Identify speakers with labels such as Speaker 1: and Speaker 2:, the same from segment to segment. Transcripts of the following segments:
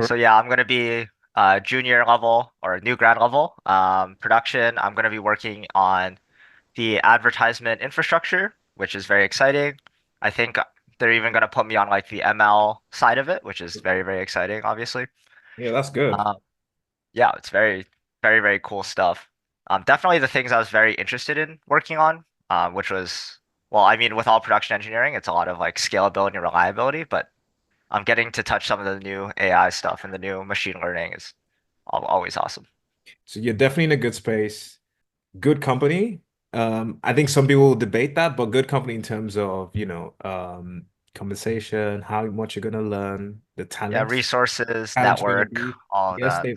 Speaker 1: So
Speaker 2: correct?
Speaker 1: yeah, I'm gonna be junior level or new grad level. Production, I'm gonna be working on the advertisement infrastructure, which is very exciting. I think they're even gonna put me on like the ML side of it, which is very, very exciting, obviously.
Speaker 2: Yeah, that's good.
Speaker 1: Um, yeah, it's very, very, very cool stuff. Definitely the things I was very interested in working on, which was, well, I mean, with all production engineering, it's a lot of like scalability and reliability, but I'm getting to touch some of the new AI stuff and the new machine learning is always awesome.
Speaker 2: So you're definitely in a good space, good company. I think some people will debate that, but good company in terms of, compensation, how much you're gonna learn, the
Speaker 1: Yeah,
Speaker 2: talent.
Speaker 1: resources,
Speaker 2: Talent you're gonna
Speaker 1: network,
Speaker 2: be.
Speaker 1: all of
Speaker 2: Yes,
Speaker 1: that.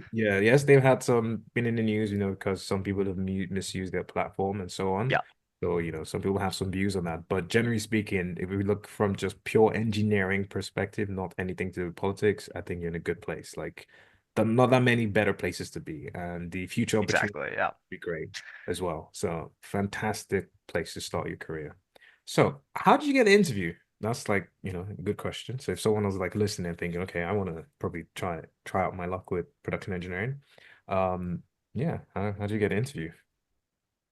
Speaker 2: they've had some been in the news, because some people have misused their platform and so on.
Speaker 1: Yeah,
Speaker 2: So, some people have some views on that. But generally speaking, if we look from just pure engineering perspective, not anything to do with politics, I think you're in a good place. Like, not that many better places to be, and the future opportunity
Speaker 1: exactly. Yeah.
Speaker 2: be great as well. So, fantastic place to start your career. So, how did you get the interview? That's like, a good question. So if someone was like listening thinking, okay, I want to probably try out my luck with production engineering. Yeah, how'd you get an interview?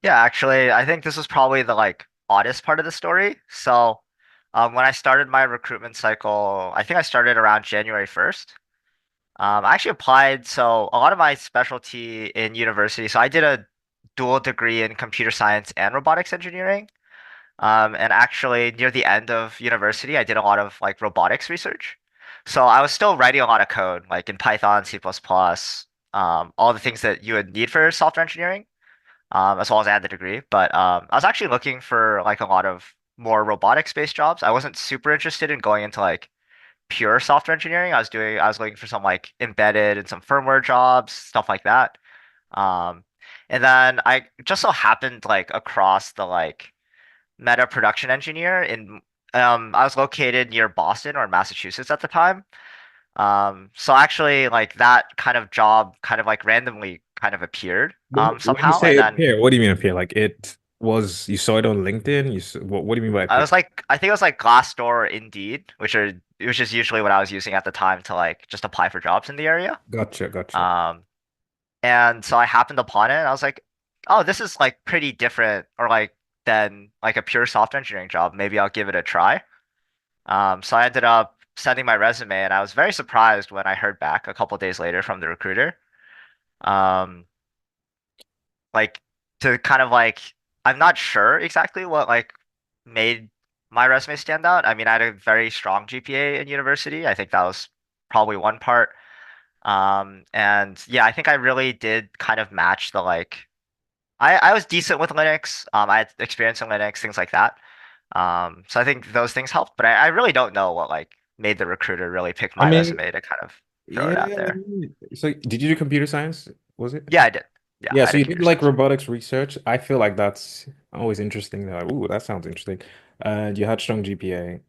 Speaker 1: Yeah, actually, I think this was probably the like oddest part of the story. So, when I started my recruitment cycle, I think I started around January 1st. I actually applied. So a lot of my specialty in university. So I did a dual degree in computer science and robotics engineering. And actually, near the end of university, I did a lot of like robotics research. So I was still writing a lot of code, like in Python, C++, all the things that you would need for software engineering, as well as I had the degree. But I was actually looking for like a lot of more robotics-based jobs. I wasn't super interested in going into like pure software engineering. I was looking for some like embedded and some firmware jobs, stuff like that. Um, and then I just so happened like across the like meta production engineer in I was located near Boston or Massachusetts at the time. So actually like that kind of job kind of like randomly kind of appeared
Speaker 2: When you
Speaker 1: somehow
Speaker 2: say
Speaker 1: and
Speaker 2: it
Speaker 1: then
Speaker 2: appear, what do you mean appear? Like you saw it on LinkedIn? What do you mean by
Speaker 1: I
Speaker 2: appear?
Speaker 1: was like I think it was like Glassdoor or Indeed, which is usually what I was using at the time to like just apply for jobs in the area.
Speaker 2: Gotcha, gotcha.
Speaker 1: Um and so I happened upon it and I was like, oh, this is like pretty different or like than like a pure software engineering job. Maybe I'll give it a try. So I ended up sending my resume, and I was very surprised when I heard back a couple days later from the recruiter. Um, like to kind of like, I'm not sure exactly what like made my resume stand out. I mean, I had a very strong GPA in university. I think that was probably one part. And yeah, I think I really did kind of match the like, I was decent with Linux. I had experience in Linux, things like that. So I think those things helped, but I really don't know what like made the recruiter really pick
Speaker 2: I
Speaker 1: my
Speaker 2: mean,
Speaker 1: resume to kind of throw it out
Speaker 2: yeah.
Speaker 1: there.
Speaker 2: So did you do computer science? Was it?
Speaker 1: Yeah, I did. Yeah,
Speaker 2: Yeah,
Speaker 1: I
Speaker 2: so
Speaker 1: did
Speaker 2: you did
Speaker 1: computer
Speaker 2: like
Speaker 1: science.
Speaker 2: robotics research. I feel like that's always interesting. They're like, ooh, that sounds interesting. And you had strong GPA.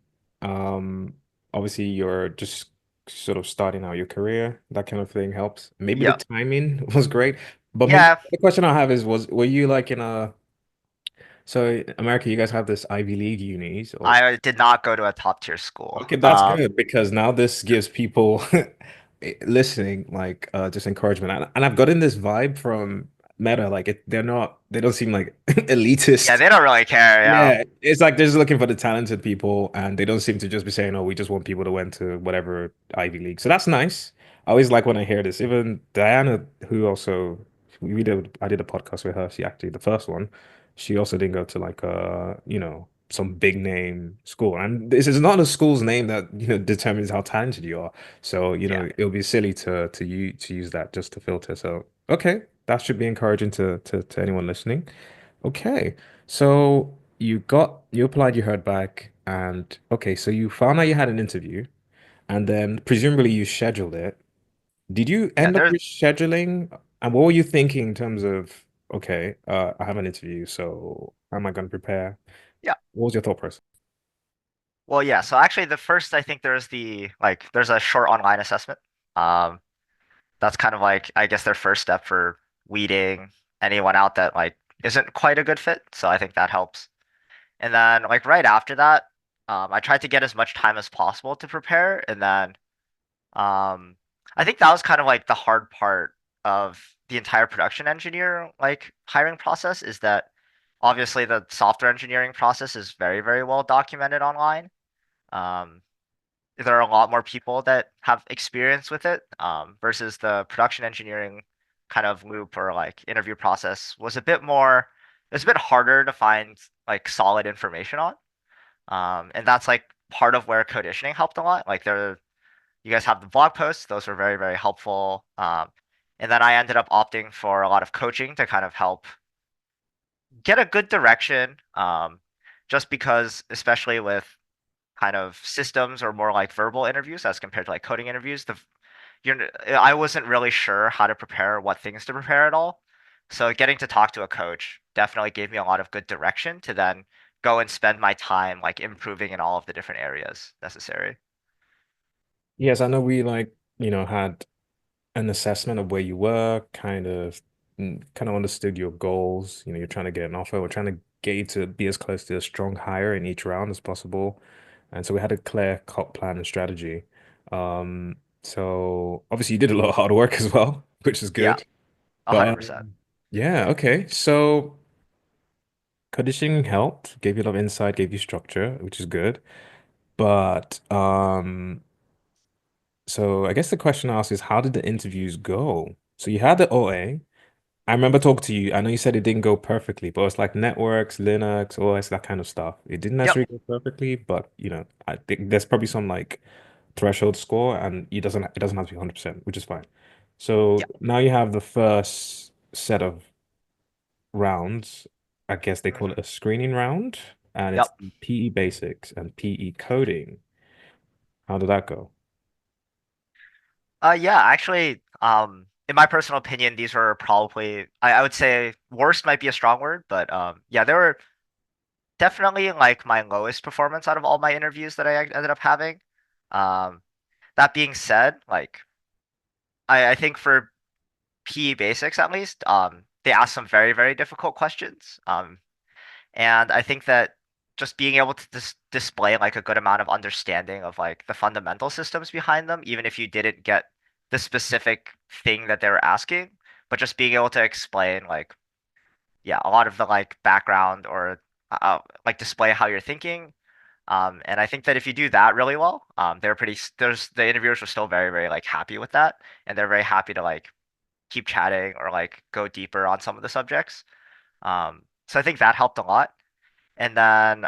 Speaker 2: Um, Obviously you're just sort of starting out your career. That kind of thing helps. Maybe the
Speaker 1: Yeah,
Speaker 2: timing was great. But maybe
Speaker 1: yeah.
Speaker 2: the question I have is, were you like in a so in America you guys have this Ivy League unis or
Speaker 1: I did not go to a top tier school.
Speaker 2: okay, that's good because now this gives people listening like just encouragement. And I've gotten this vibe from Meta, like they don't seem like
Speaker 1: Yeah,
Speaker 2: elitist.
Speaker 1: they don't really care. Yeah,
Speaker 2: Yeah, it's like they're just looking for the talented people and they don't seem to just be saying, oh, we just want people to went to whatever Ivy League. So that's nice. I always like when I hear this. Even Diana, who also I did a podcast with her. She actually the first one. She also didn't go to like some big name school. And this is not a school's name that determines how talented you are. So
Speaker 1: yeah,
Speaker 2: it would be silly to use that just to filter. So okay, that should be encouraging to anyone listening. Okay, so you applied, you heard back, and okay, so you found out you had an interview, and then presumably you scheduled it. Did you
Speaker 1: yeah.
Speaker 2: end up rescheduling? And what were you thinking in terms of, okay, I have an interview, so how am I going to prepare?
Speaker 1: Yeah.
Speaker 2: What was your thought process?
Speaker 1: Well, yeah. So actually, the first I think there's the like there's a short online assessment. Um, that's kind of like I guess their first step for weeding anyone out that like isn't quite a good fit. So I think that helps. And then like right after that, I tried to get as much time as possible to prepare, and then I think that was kind of like the hard part of the entire production engineer like hiring process is that obviously the software engineering process is very, very well documented online. Um, there are a lot more people that have experience with it versus the production engineering kind of loop or like interview process was a bit more, it's a bit harder to find like solid information on. And that's like part of where Coditioning helped a lot. Like there, you guys have the blog posts; those were very, very helpful. And then I ended up opting for a lot of coaching to kind of help get a good direction. Just because, especially with kind of systems or more like verbal interviews as compared to like coding interviews, I wasn't really sure how to prepare, what things to prepare at all. So getting to talk to a coach definitely gave me a lot of good direction to then go and spend my time like improving in all of the different areas necessary.
Speaker 2: Yes, I know we like, had an assessment of where you were, kind of understood your goals. You're trying to get an offer. We're trying to get you to be as close to a strong hire in each round as possible. And so we had a clear cut plan and strategy. So obviously you did a lot of hard work as well, which is
Speaker 1: Yeah,
Speaker 2: good. But
Speaker 1: 100%.
Speaker 2: yeah, okay. So conditioning helped, gave you a lot of insight, gave you structure, which is good. But so I guess the question I asked is how did the interviews go? So you had the OA. I remember talking to you. I know you said it didn't go perfectly, but it's like networks, Linux, OS, that kind of stuff. It didn't
Speaker 1: Yep.
Speaker 2: necessarily go perfectly, but I think there's probably some like threshold score, and it doesn't have to be 100%, which is fine. So
Speaker 1: Yep.
Speaker 2: now you have the first set of rounds. I guess they call
Speaker 1: Hmm.
Speaker 2: it a screening round, and it's
Speaker 1: Yep.
Speaker 2: PE basics and PE coding. How did that go?
Speaker 1: Yeah, actually, in my personal opinion, these were probably, I would say worst might be a strong word, but yeah, they were definitely like my lowest performance out of all my interviews that I ended up having. Um, that being said, like I think for PE basics at least, they asked some very, very difficult questions. And I think that just being able to display like a good amount of understanding of like the fundamental systems behind them, even if you didn't get the specific thing that they were asking, but just being able to explain like, yeah, a lot of the like background or like display how you're thinking. And I think that if you do that really well, they're pretty, there's the interviewers were still very, very like happy with that. And they're very happy to like keep chatting or like go deeper on some of the subjects. So I think that helped a lot. And then,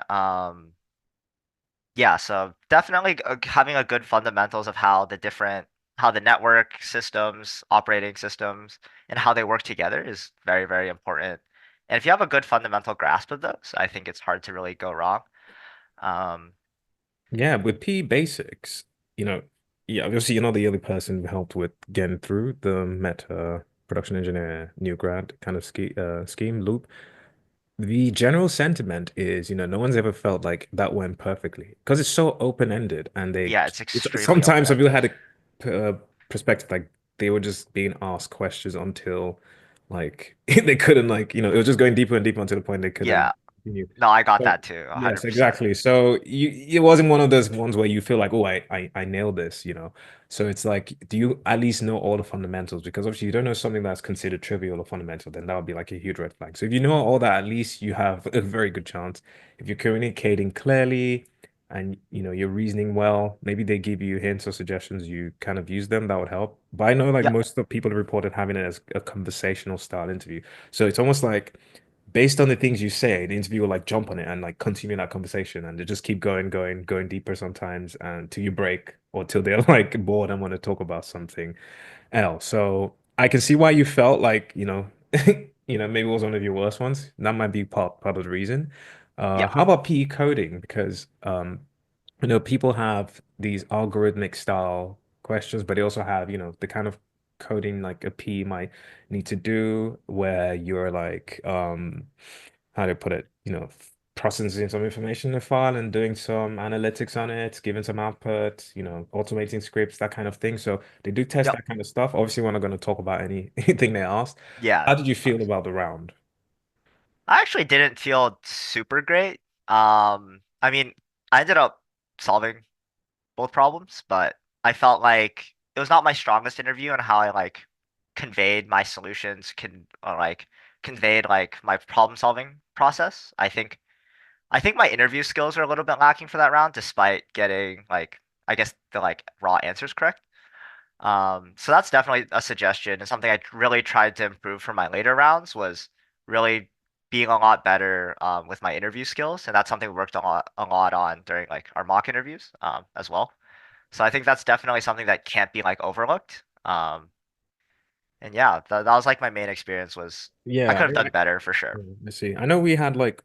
Speaker 1: yeah, so definitely having a good fundamentals of how the network systems, operating systems, and how they work together is very, very important. And if you have a good fundamental grasp of those, I think it's hard to really go wrong. Um,
Speaker 2: Yeah, with PE basics, you know, yeah, obviously you're not the only person who helped with getting through the meta production engineer new grad kind of scheme loop. The general sentiment is, no one's ever felt like that went perfectly because it's so open-ended, and
Speaker 1: yeah, it's
Speaker 2: it's
Speaker 1: extremely
Speaker 2: sometimes some people
Speaker 1: open-ended.
Speaker 2: had a perspective like they were just being asked questions until like they couldn't like, it was just going deeper and deeper until the point they couldn't
Speaker 1: Yeah,
Speaker 2: continue.
Speaker 1: no, I got
Speaker 2: So
Speaker 1: that too,
Speaker 2: yes,
Speaker 1: 100%.
Speaker 2: exactly. So it wasn't one of those ones where you feel like, oh, I nailed this. So it's like, do you at least know all the fundamentals? Because obviously you don't know something that's considered trivial or fundamental, then that would be like a huge red flag. So if you know all that, at least you have a very good chance. If you're communicating clearly and you're reasoning well, maybe they give you hints or suggestions, you kind of use them, that would help. But I know like
Speaker 1: Yeah,
Speaker 2: most of the people reported having it as a conversational style interview. So it's almost like based on the things you say, the interviewer will like jump on it and like continue that conversation, and they just keep going deeper sometimes until you break or till they're like bored and want to talk about something else. So I can see why you felt like, maybe it was one of your worst ones. That might be part of the reason.
Speaker 1: yeah,
Speaker 2: How about PE coding? Because people have these algorithmic style questions, but they also have, the kind of coding like a P might need to do where you're like, how to put it, processing some information in a file and doing some analytics on it, giving some output, automating scripts, that kind of thing. So they do test
Speaker 1: yeah,
Speaker 2: that kind of stuff. Obviously, we're not going to talk about anything they asked.
Speaker 1: yeah.
Speaker 2: How did you feel about the round?
Speaker 1: I actually didn't feel super great. I mean, I ended up solving both problems, but I felt like it was not my strongest interview and how I like conveyed my solutions, can or like conveyed like my problem solving process. I think my interview skills are a little bit lacking for that round, despite getting like I guess the like raw answers correct. So that's definitely a suggestion and something I really tried to improve for my later rounds was really being a lot better with my interview skills, and that's something we worked a lot on during like our mock interviews as well. So I think that's definitely something that can't be like overlooked. And yeah, that was like my main experience was I
Speaker 2: Yeah,
Speaker 1: could have done better for sure.
Speaker 2: I see. I know we had like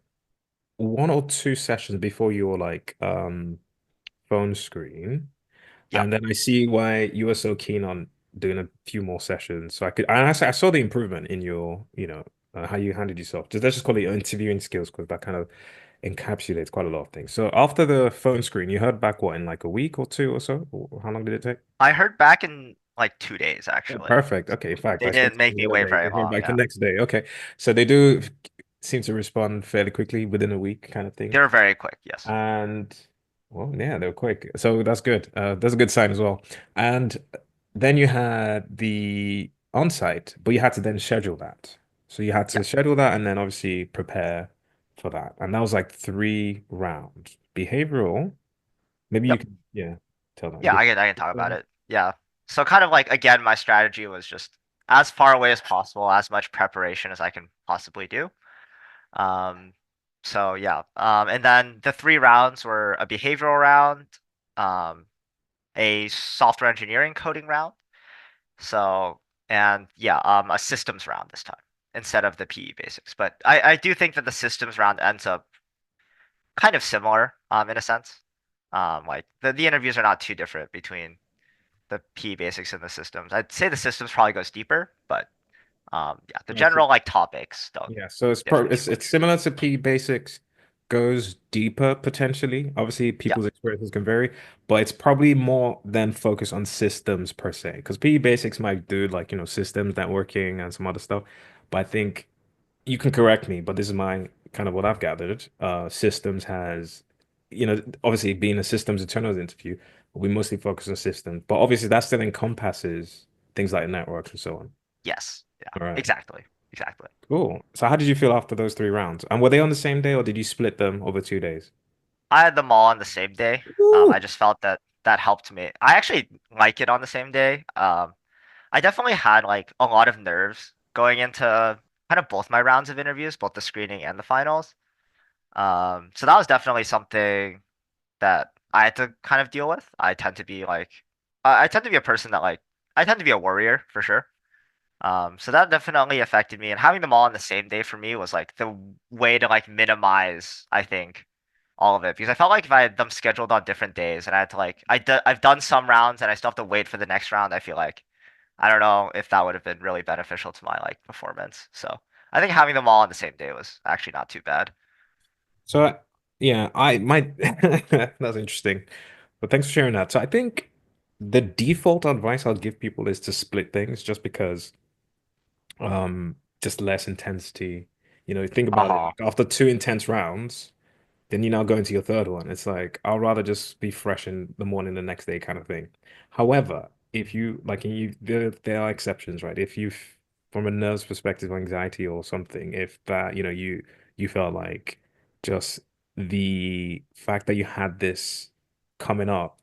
Speaker 2: one or two sessions before your like phone screen.
Speaker 1: Yep.
Speaker 2: And then I see why you were so keen on doing a few more sessions. So I could, and I saw the improvement in your, how you handled yourself. Just let's just call it your interviewing skills because that kind of encapsulates quite a lot of things. So after the phone screen, you heard back what in like a week or two or so? Or how long did it take?
Speaker 1: I heard back in like 2 days
Speaker 2: Oh,
Speaker 1: actually.
Speaker 2: perfect. Okay. In fact,
Speaker 1: They
Speaker 2: I spoke
Speaker 1: didn't
Speaker 2: to them
Speaker 1: make
Speaker 2: the
Speaker 1: me
Speaker 2: other
Speaker 1: wait
Speaker 2: day.
Speaker 1: very
Speaker 2: You heard
Speaker 1: long.
Speaker 2: back the
Speaker 1: Yeah,
Speaker 2: next day. Okay. So they do seem to respond fairly quickly within a week, kind of thing.
Speaker 1: they were very quick. Yes.
Speaker 2: And well, yeah, they were quick. So that's good. That's a good sign as well. And then you had the on-site, but you had to then schedule that. So you had
Speaker 1: Yeah.
Speaker 2: to schedule that and then obviously prepare for that. And that was like 3 rounds. Behavioral, maybe you
Speaker 1: Yep.
Speaker 2: can, yeah, tell them.
Speaker 1: Yeah, I can talk about it. Yeah. So kind of like again, my strategy was just as far away as possible, as much preparation as I can possibly do. Um, so yeah. And then the 3 rounds were a behavioral round, um, a software engineering coding round. So and yeah, a systems round this time instead of the PE basics. But I do think that the systems round ends up kind of similar, in a sense. Like the interviews are not too different between the P basics and the systems. I'd say the systems probably goes deeper, but yeah, the
Speaker 2: Right.
Speaker 1: general like topics don't
Speaker 2: Yeah, so
Speaker 1: differ too
Speaker 2: it's
Speaker 1: much.
Speaker 2: similar to P basics, goes deeper potentially. Obviously,
Speaker 1: Yeah.
Speaker 2: people's experiences can vary, but it's probably more than focused on systems per se. Because P basics might do like, systems, networking, and some other stuff. But I think you can correct me, but this is my kind of what I've gathered. Systems has, obviously being a systems internals interview, we mostly focus on systems, but obviously that still encompasses things like networks and so on.
Speaker 1: Yes. Yeah.
Speaker 2: All right.
Speaker 1: Exactly. Exactly.
Speaker 2: Cool. So how did you feel after those 3 rounds? And were they on the same day or did you split them over 2 days?
Speaker 1: I had them all on the same day. I
Speaker 2: Woo!
Speaker 1: just felt that that helped me. I actually like it on the same day. I definitely had like a lot of nerves going into kind of both my rounds of interviews, both the screening and the finals. So that was definitely something that I had to kind of deal with. I tend to be a person that like I tend to be a worrier for sure. So that definitely affected me, and having them all on the same day for me was like the way to like minimize, I think, all of it because I felt like if I had them scheduled on different days and I had to like I've done some rounds and I still have to wait for the next round, I feel like I don't know if that would have been really beneficial to my like performance. So I think having them all on the same day was actually not too bad.
Speaker 2: So yeah, I might that's interesting. But thanks for sharing that. So I think the default advice I'll give people is to split things just because just less intensity. Think about it.
Speaker 1: Uh-huh.
Speaker 2: Like after 2 intense rounds, then you now go into your third one. It's like I'll rather just be fresh in the morning the next day kind of thing. However, if you like there are exceptions, right? If you from a nerves perspective, anxiety or something, if that, you felt like just the fact that you had this coming up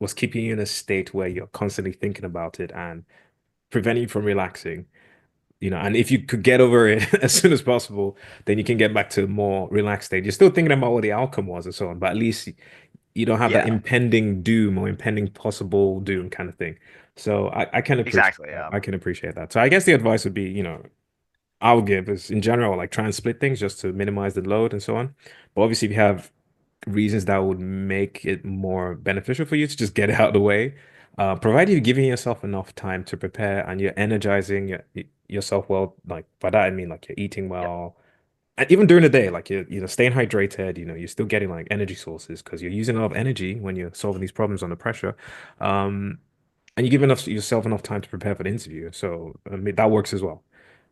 Speaker 2: was keeping you in a state where you're constantly thinking about it and preventing you from relaxing, and if you could get over it as soon as possible, then you can get back to a more relaxed state. You're still thinking about what the outcome was and so on, but at least you don't have that
Speaker 1: Yeah.
Speaker 2: impending doom or impending possible doom kind of thing. So I can appreciate
Speaker 1: Exactly.
Speaker 2: that.
Speaker 1: Yeah.
Speaker 2: I can appreciate that. So I guess the advice would be, I would give is in general, like try and split things just to minimize the load and so on. But obviously, if you have reasons that would make it more beneficial for you to just get it out of the way, provided you're giving yourself enough time to prepare and you're energizing yourself well, like by that I mean like you're eating
Speaker 1: Yep.
Speaker 2: well, and even during the day, like you're staying hydrated, you're still getting like energy sources because you're using a lot of energy when you're solving these problems under pressure. Um, and you give yourself enough time to prepare for the interview. So I mean, that works as well.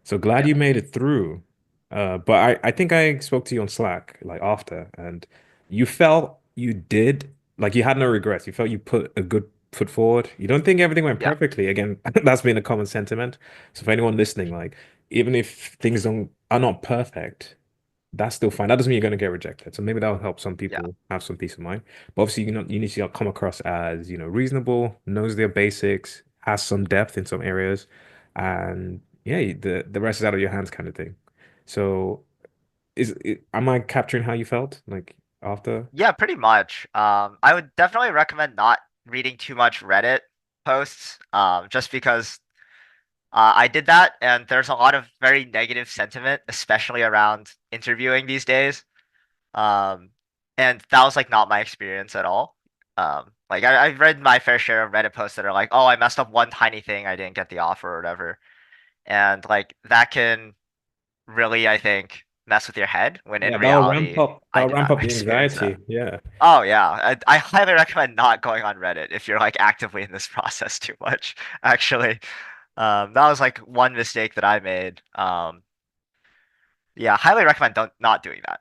Speaker 2: So glad
Speaker 1: Yep.
Speaker 2: you made it through. But I think I spoke to you on Slack like after, and you felt you did like you had no regrets. You felt you put a good put forward. You don't think everything went
Speaker 1: Yeah,
Speaker 2: perfectly. Again, that's been a common sentiment. So for anyone listening, like even if things don't are not perfect, that's still fine. That doesn't mean you're going to get rejected. So maybe that'll help some
Speaker 1: yeah,
Speaker 2: people have some peace of mind. But obviously, you need to come across as, reasonable, knows their basics, has some depth in some areas, and yeah, the rest is out of your hands kind of thing. So am I capturing how you felt like after?
Speaker 1: yeah, pretty much. I would definitely recommend not reading too much Reddit posts, just because I did that, and there's a lot of very negative sentiment, especially around interviewing these days. Um, and that was like not my experience at all. Like I've read my fair share of Reddit posts that are like, "Oh, I messed up one tiny thing, I didn't get the offer or whatever," and like that can really, I think, mess with your head. When in
Speaker 2: Yeah, that'll ramp
Speaker 1: reality,
Speaker 2: up.
Speaker 1: I
Speaker 2: That'll
Speaker 1: did
Speaker 2: ramp
Speaker 1: not
Speaker 2: up the
Speaker 1: experience that.
Speaker 2: anxiety. Yeah.
Speaker 1: Oh yeah, I highly recommend not going on Reddit if you're like actively in this process too much. Actually, that was like one mistake that I made. Yeah, highly recommend don't not doing that.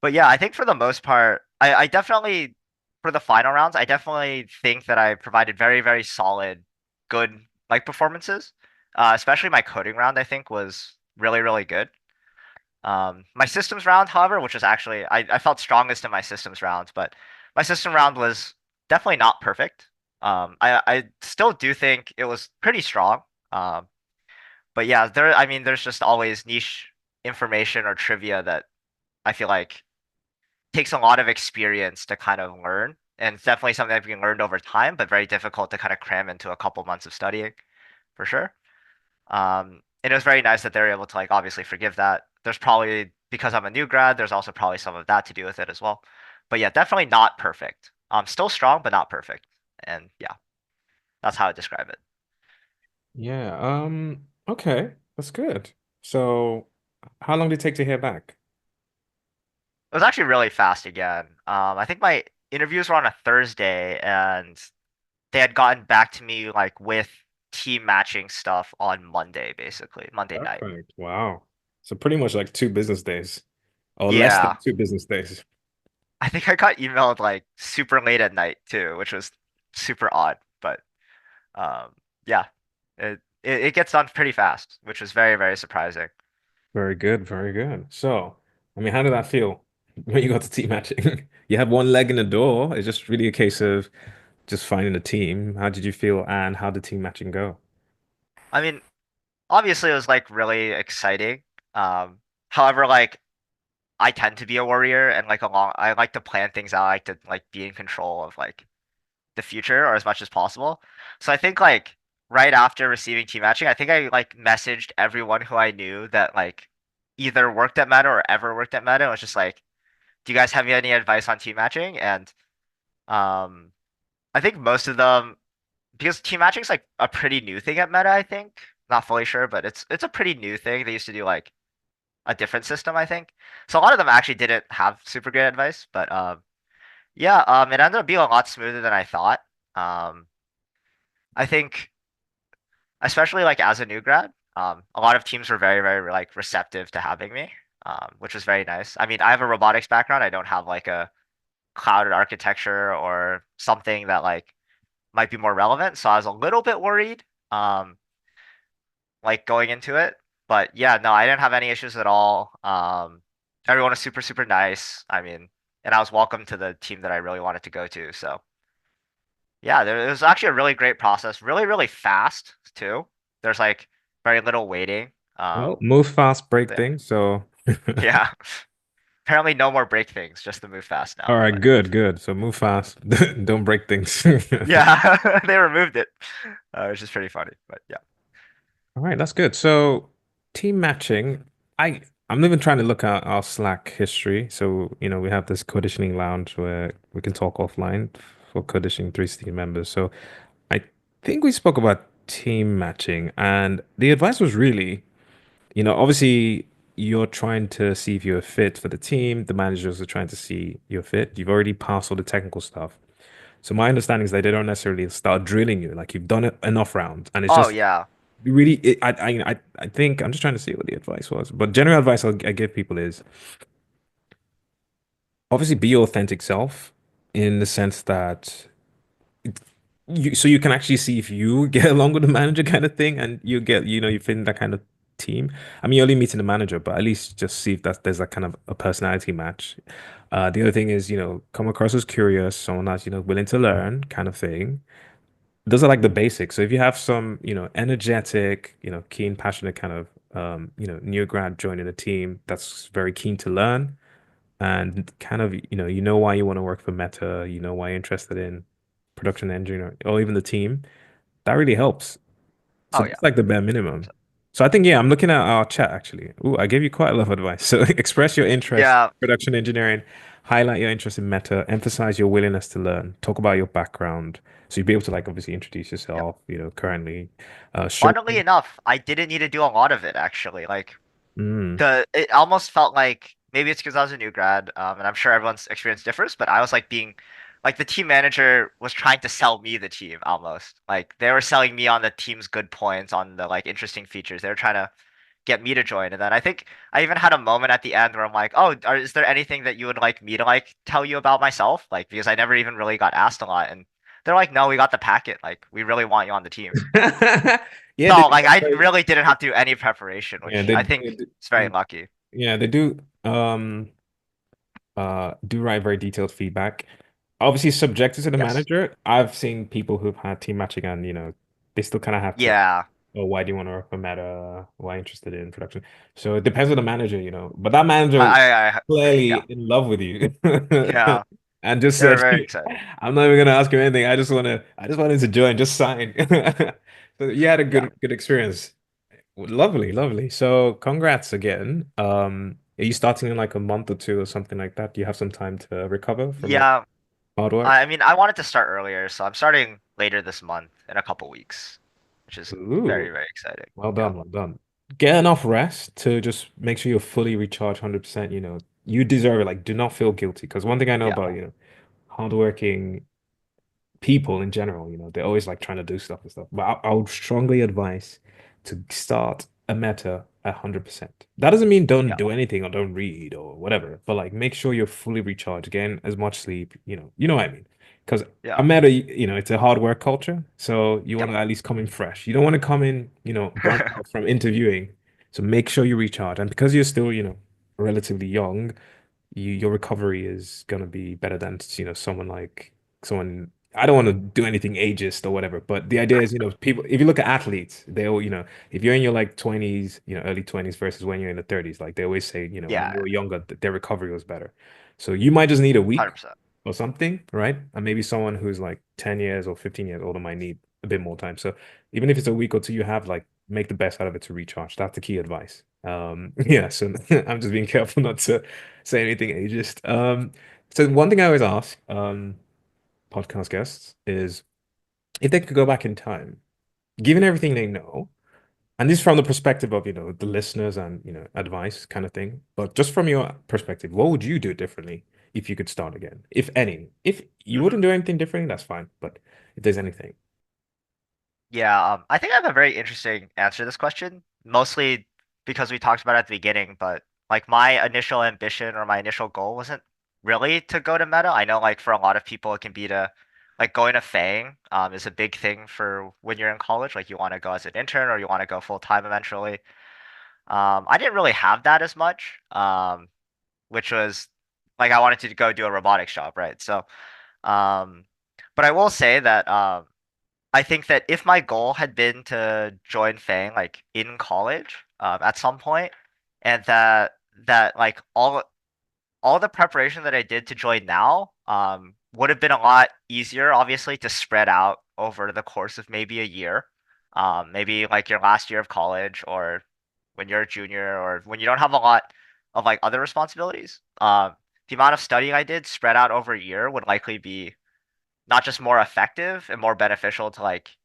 Speaker 1: But yeah, I think for the most part, I definitely for the final rounds, I definitely think that I provided very, very solid, good like performances. Especially my coding round, I think was really, really good. My systems round, however, which was actually I felt strongest in my systems round, but my system round was definitely not perfect. I still do think it was pretty strong. Um, but yeah, I mean, there's just always niche information or trivia that I feel like takes a lot of experience to kind of learn. And it's definitely something that can learned over time, but very difficult to kind of cram into a couple months of studying for sure. And it was very nice that they were able to like obviously forgive that. There's probably because I'm a new grad, there's also probably some of that to do with it as well. But yeah, definitely not perfect. Still strong, but not perfect. And yeah, that's how I describe it.
Speaker 2: Yeah. Okay. That's good. So, how long did it take to hear back?
Speaker 1: It was actually really fast again. I think my interviews were on a Thursday, and they had gotten back to me like with team matching stuff on Monday, basically Monday night.
Speaker 2: Perfect. Wow. So pretty much like 2 business days, or less than
Speaker 1: Yeah,
Speaker 2: 2 business days.
Speaker 1: I think I got emailed like super late at night too, which was super odd. But um, yeah, it gets done pretty fast, which was very, very surprising.
Speaker 2: Very good. Very good. So, I mean, how did that feel when you got to team matching? You had one leg in the door. It's just really a case of just finding a team. How did you feel, and how did team matching go?
Speaker 1: I mean, obviously it was like really exciting. However, like I tend to be a warrior and like I like to plan things out. I like to like be in control of like the future or as much as possible. So I think like right after receiving team matching, I think I like messaged everyone who I knew that like either worked at Meta or ever worked at Meta. And was just like, do you guys have any advice on team matching? And um, I think most of them because team matching is like a pretty new thing at Meta. I think not fully sure, but it's a pretty new thing. They used to do like a different system, I think. So a lot of them actually didn't have super great advice, but yeah, it ended up being a lot smoother than I thought. Um, I think especially like as a new grad, a lot of teams were very, very like receptive to having me, which was very nice. I mean, I have a robotics background. I don't have like a cloud architecture or something that like might be more relevant. So I was a little bit worried, um, like going into it. But yeah, no, I didn't have any issues at all. Everyone was super, super nice. I mean, and I was welcome to the team that I really wanted to go to. So yeah, it was actually a really great process. Really, really fast too. There's like very little waiting.
Speaker 2: Well, move fast, break
Speaker 1: Yeah.
Speaker 2: things. So,
Speaker 1: Yeah. Apparently no more break things, just to move fast
Speaker 2: all
Speaker 1: now.
Speaker 2: right,
Speaker 1: But
Speaker 2: good, good. So move fast. Don't break things.
Speaker 1: yeah, they removed it. Which is pretty funny. But yeah.
Speaker 2: All right, that's good. So team matching, I'm even trying to look at our Slack history. So, we have this Coditioning lounge where we can talk offline for Coditioning 360 members. So I think we spoke about team matching, and the advice was really, obviously you're trying to see if you're a fit for the team. The managers are trying to see you're fit. You've already passed all the technical stuff. So my understanding is that they don't necessarily start drilling you. Like you've done it enough rounds, and it's
Speaker 1: Oh
Speaker 2: just
Speaker 1: yeah.
Speaker 2: really, I think I'm just trying to see what the advice was. But general advice I give people is obviously be your authentic self in the sense that so you can actually see if you get along with the manager kind of thing, and you get, you fit in that kind of team. I mean, you're only meeting the manager, but at least just see if there's that kind of a personality match. The other thing is, come across as curious, someone that's, willing to learn kind of thing. Those are like the basics. So if you have some, energetic, keen, passionate kind of, new grad joining a team that's very keen to learn and kind of, why you want to work for Meta, why you're interested in production engineering or even the team, that really helps. So
Speaker 1: Oh yeah.
Speaker 2: that's like the bare minimum. So I think, yeah, I'm looking at our chat actually. Ooh, I gave you quite a lot of advice. So express your interest
Speaker 1: Yeah.
Speaker 2: in production engineering, highlight your interest in Meta, emphasize your willingness to learn, talk about your background. So you'd be able to like obviously introduce
Speaker 1: Yeah.
Speaker 2: yourself, currently, show.
Speaker 1: Funnily enough, I didn't need to do a lot of it actually. Like
Speaker 2: Mm.
Speaker 1: it almost felt like maybe it's because I was a new grad, and I'm sure everyone's experience differs, but I was like being like the team manager was trying to sell me the team almost. Like they were selling me on the team's good points, on the like interesting features. They were trying to get me to join. And then I think I even had a moment at the end where I'm like, oh, is there anything that you would like me to like tell you about myself? Like because I never even really got asked a lot. And they're like, no, we got the packet. Like we really want you on the team.
Speaker 2: Yeah, they
Speaker 1: So
Speaker 2: do
Speaker 1: like
Speaker 2: that
Speaker 1: I
Speaker 2: very,
Speaker 1: really didn't have to do any preparation,
Speaker 2: yeah,
Speaker 1: which I think is very
Speaker 2: mm,
Speaker 1: lucky.
Speaker 2: yeah, they do write very detailed feedback. Obviously subjected to the
Speaker 1: Yes.
Speaker 2: manager. I've seen people who've had team matching and they still kind of have to,
Speaker 1: Yeah.
Speaker 2: oh, why do you want to work for Meta? Why interested in production? So it depends on the manager, but that manager clearly
Speaker 1: Yeah.
Speaker 2: in love with you
Speaker 1: Yeah.
Speaker 2: and just
Speaker 1: They were
Speaker 2: said,
Speaker 1: very excited.
Speaker 2: I'm not even gonna ask him anything. I just wanted to join, just sign. So you had a
Speaker 1: Yeah.
Speaker 2: good experience. Lovely, lovely. So congrats again. Are you starting in like a month or two or something like that? Do you have some time to recover from all
Speaker 1: Yeah.
Speaker 2: hard work?
Speaker 1: I mean, I wanted to start earlier, so I'm starting later this month in a couple weeks, which is
Speaker 2: Ooh,
Speaker 1: very, very exciting.
Speaker 2: well
Speaker 1: Yeah.
Speaker 2: done, well done. Get enough rest to just make sure you're fully recharged 100%. You deserve it. Like, do not feel guilty. Because one thing I know
Speaker 1: Yeah.
Speaker 2: about, hardworking people in general, they're always like trying to do stuff and stuff. But I would strongly advise to start a meta 100%. That doesn't mean don't
Speaker 1: Yeah.
Speaker 2: do anything or don't read or whatever, but like make sure you're fully recharged, getting as much sleep, you know what I mean? Because a
Speaker 1: Yeah.
Speaker 2: meta, it's a hard work culture, so you want
Speaker 1: Yep.
Speaker 2: to at least come in fresh. You don't want to come in, burnt out from interviewing. So make sure you recharge. And because you're still, relatively young, your recovery is gonna be better than someone. I don't want to do anything ageist or whatever, but the idea is, people. If you look at athletes, they all, if you're in your like 20s, early 20s versus when you're in the 30s, like they always say, when
Speaker 1: Yeah.
Speaker 2: they were younger, their recovery was better. So you might just need a week
Speaker 1: 100%.
Speaker 2: or something, right? And maybe someone who's like 10 years or 15 years older might need a bit more time. So even if it's a week or two, you have like make the best out of it to recharge. That's the key advice. Yeah, so I'm just being careful not to say anything ageist. So one thing I always ask podcast guests is if they could go back in time, given everything they know, and this is from the perspective of, the listeners and, advice kind of thing, but just from your perspective, what would you do differently if you could start again, if any? If you
Speaker 1: Mhm.
Speaker 2: wouldn't do anything differently, that's fine. But if there's anything.
Speaker 1: Yeah, I think I have a very interesting answer to this question, mostly because we talked about it at the beginning, but like my initial ambition or my initial goal wasn't really to go to Meta. I know like for a lot of people it can be to like going to FANG is a big thing for when you're in college, like you want to go as an intern or you want to go full time eventually. I didn't really have that as much, which was like I wanted to go do a robotics job, right? So, um, but I will say that I think that if my goal had been to join FANG like in college at some point, and that like all the preparation that I did to join now would have been a lot easier, obviously, to spread out over the course of maybe a year, maybe like your last year of college or when you're a junior or when you don't have a lot of like other responsibilities. The amount of studying I did spread out over a year would likely be not just more effective and more beneficial to like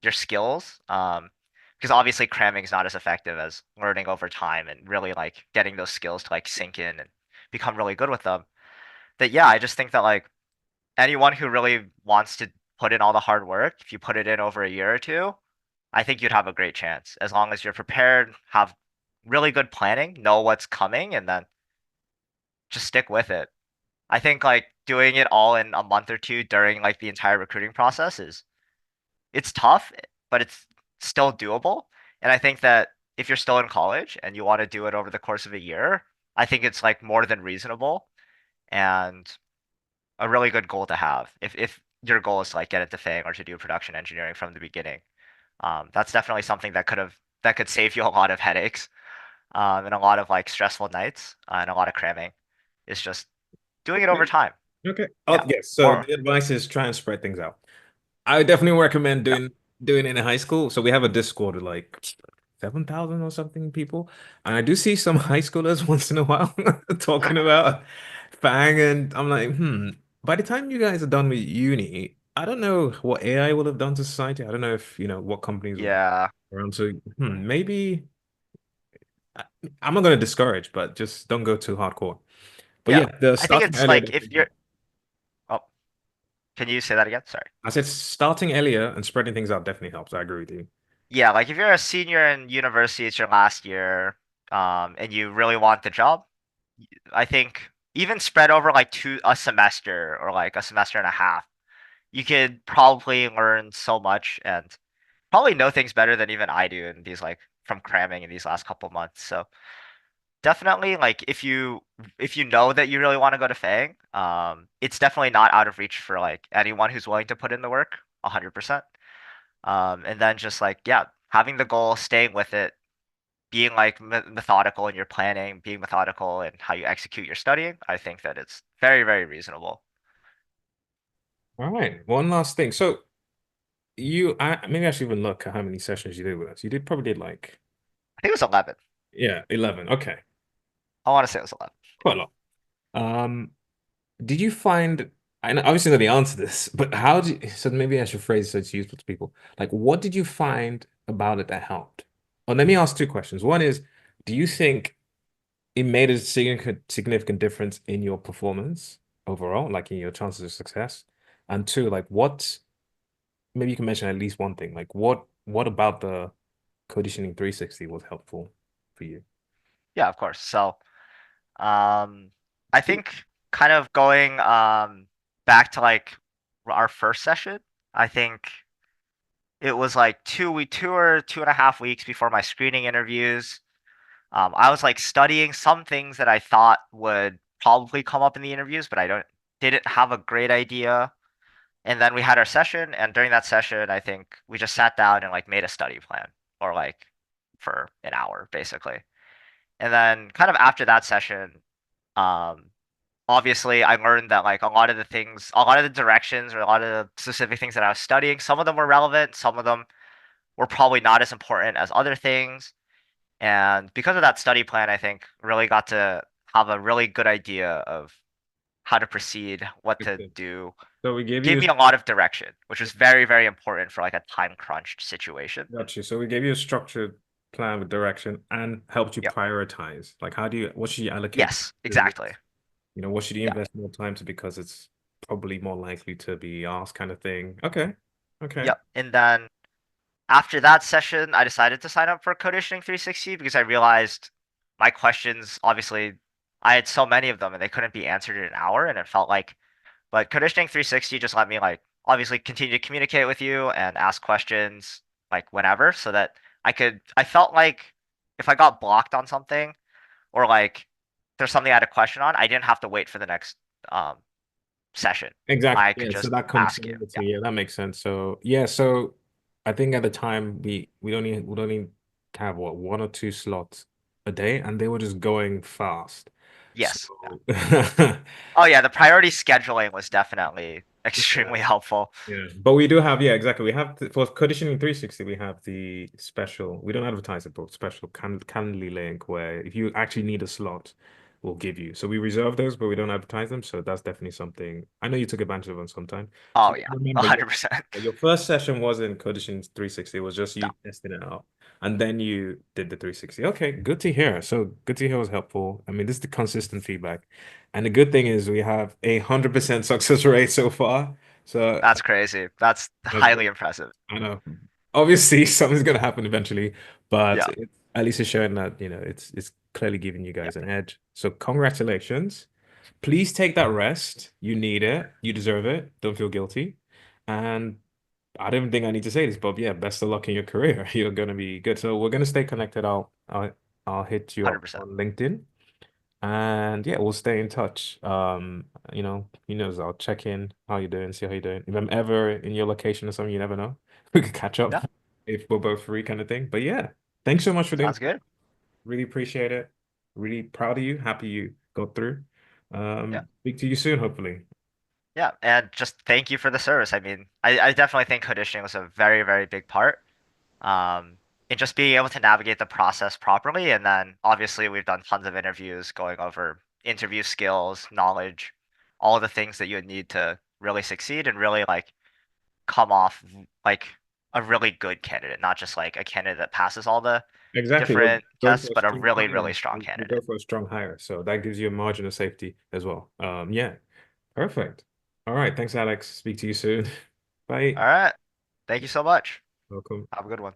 Speaker 1: your skills. Because obviously cramming is not as effective as learning over time and really like getting those skills to like sink in and become really good with them. That yeah, I just think that like anyone who really wants to put in all the hard work, if you put it in over a year or two, I think you'd have a great chance as long as you're prepared, have really good planning, know what's coming, and then just stick with it. I think like doing it all in a month or two during like the entire recruiting process is it's tough, but it's still doable. And I think that if you're still in college and you want to do it over the course of a year, I think it's like more than reasonable and a really good goal to have. If your goal is to like get into Fang or to do production engineering from the beginning, that's definitely something that could save you a lot of headaches, and a lot of like stressful nights, and a lot of cramming. It's just doing it over
Speaker 2: Okay.
Speaker 1: time.
Speaker 2: Okay. Oh,
Speaker 1: Yeah.
Speaker 2: yes. So
Speaker 1: Or
Speaker 2: the advice is try and spread things out. I would definitely recommend
Speaker 1: yeah.
Speaker 2: doing it in high school. So we have a Discord with like 7,000 or something people. And I do see some high schoolers once in a while talking about Fang, and I'm like, by the time you guys are done with uni, I don't know what AI will have done to society. I don't know if, what companies will be
Speaker 1: Yeah.
Speaker 2: around. So, maybe I- I'm not going to discourage, but just don't go too hardcore. But
Speaker 1: Yeah.
Speaker 2: yeah, the
Speaker 1: I think
Speaker 2: starting
Speaker 1: it's
Speaker 2: earlier
Speaker 1: like if
Speaker 2: definitely
Speaker 1: you're
Speaker 2: helps.
Speaker 1: oh, can you say that again? Sorry.
Speaker 2: I said starting earlier and spreading things out definitely helps. I agree with you.
Speaker 1: Yeah, like if you're a senior in university, it's your last year, and you really want the job, I think even spread over like a semester or like a semester and a half, you could probably learn so much and probably know things better than even I do in these like from cramming in these last couple months. So definitely like if you know that you really want to go to Fang, it's definitely not out of reach for like anyone who's willing to put in the work 100%. And then just like, yeah, having the goal, staying with it, being like methodical in your planning, being methodical in how you execute your studying, I think that it's very, very reasonable.
Speaker 2: All right. One last thing. So maybe I should even look at how many sessions you did with us. You probably did like,
Speaker 1: I think it was 11.
Speaker 2: yeah, 11. Okay.
Speaker 1: I want to say it was 11.
Speaker 2: Quite a lot. Um, did you find, I know, obviously know the answer to this, but so maybe I should phrase it so it's useful to people. Like, what did you find about it that helped? Or let me ask two questions. One is, do you think it made a significant difference in your performance overall, like in your chances of success? And two, like maybe you can mention at least one thing. Like what about the Coditioning 360 was helpful for you?
Speaker 1: Yeah, of course. So, um, I think kind of going back to like our first session, I think it was like 2 or 2.5 weeks before my screening interviews. I was like studying some things that I thought would probably come up in the interviews, but I didn't have a great idea. And then we had our session, and during that session, I think we just sat down and like made a study plan, or like for an hour basically. And then kind of after that session, um, obviously I learned that like a lot of the directions or a lot of the specific things that I was studying, some of them were relevant, some of them were probably not as important as other things. And because of that study plan, I think really got to have a really good idea of how to proceed, what
Speaker 2: Makes
Speaker 1: to
Speaker 2: sense.
Speaker 1: do.
Speaker 2: So we gave
Speaker 1: Gave
Speaker 2: you
Speaker 1: me a lot of direction, which was very, very important for like a time crunched situation.
Speaker 2: got you. So we gave you a structured plan with direction and helped you
Speaker 1: Yep.
Speaker 2: prioritize. Like what should you allocate
Speaker 1: Yes,
Speaker 2: to
Speaker 1: exactly.
Speaker 2: what should you
Speaker 1: Yeah.
Speaker 2: invest more time to because it's probably more likely to be asked kind of thing. Okay. Okay.
Speaker 1: Yep. And then after that session, I decided to sign up for Coditioning 360 because I realized my questions, obviously, I had so many of them and they couldn't be answered in an hour. And it felt like, but Coditioning 360 just let me like obviously continue to communicate with you and ask questions like whenever so that I felt like if I got blocked on something or like there's something I had a question on, I didn't have to wait for the next um, session.
Speaker 2: Exactly.
Speaker 1: I could
Speaker 2: Yeah. So
Speaker 1: just
Speaker 2: that
Speaker 1: ask you. Yeah.
Speaker 2: continuity, yeah, that makes sense. So yeah, so I think at the time we only have what one or two slots a day, and they were just going fast. So
Speaker 1: Yes. Yeah. Oh yeah, the priority scheduling was definitely extremely helpful.
Speaker 2: yeah, but we do have, yeah, exactly. We have for Conditioning 360, we have the special, we don't advertise it, but special Calendly link where if you actually need a slot, we'll give you. So we reserve those, but we don't advertise them. So that's definitely something. I know you took advantage of them sometime. So
Speaker 1: Oh yeah,
Speaker 2: remember,
Speaker 1: 100%.
Speaker 2: your first session wasn't Conditioning 360, it was just
Speaker 1: No,
Speaker 2: you testing it out. And then you did the 360. Okay, good to hear. So good to hear was helpful. I mean, this is the consistent feedback. And the good thing is we have 100% success rate so far. So
Speaker 1: that's crazy. That's
Speaker 2: that's
Speaker 1: highly
Speaker 2: good.
Speaker 1: impressive.
Speaker 2: I know. Obviously, something's gonna happen eventually, but
Speaker 1: Yeah.
Speaker 2: at least it's showing that, it's clearly giving you
Speaker 1: Yeah.
Speaker 2: guys an edge. So congratulations. Please take that rest. You need it. You deserve it. Don't feel guilty. And I don't think I need to say this, but yeah, best of luck in your career. You're gonna be good. So we're gonna stay connected. I'll hit you up
Speaker 1: 100%.
Speaker 2: on LinkedIn. And yeah, we'll stay in touch. Who knows? I'll check in how you're doing, see how you're doing. If I'm ever in your location or something, you never know. We could catch up
Speaker 1: Yeah,
Speaker 2: if we're both free, kind of thing. But yeah, thanks so much for doing.
Speaker 1: sounds good.
Speaker 2: Really appreciate it. Really proud of you. Happy you got through.
Speaker 1: Yeah.
Speaker 2: Speak to you soon, hopefully.
Speaker 1: Yeah, and just thank you for the service. I mean, I definitely think conditioning was a very, very big part in just being able to navigate the process properly. And then obviously we've done tons of interviews going over interview skills, knowledge, all the things that you would need to really succeed and really like come off like a really good candidate, not just like a candidate that passes all the
Speaker 2: Exactly. We're
Speaker 1: different
Speaker 2: going
Speaker 1: tests,
Speaker 2: for a
Speaker 1: but a
Speaker 2: strong
Speaker 1: really, really
Speaker 2: hire.
Speaker 1: strong
Speaker 2: We go
Speaker 1: candidate.
Speaker 2: for a strong hire. So that gives you a margin of safety as well. Yeah, perfect. All right. Thanks, Alex. Speak to you soon. Bye.
Speaker 1: All right. Thank you so much.
Speaker 2: Welcome.
Speaker 1: Have a good one.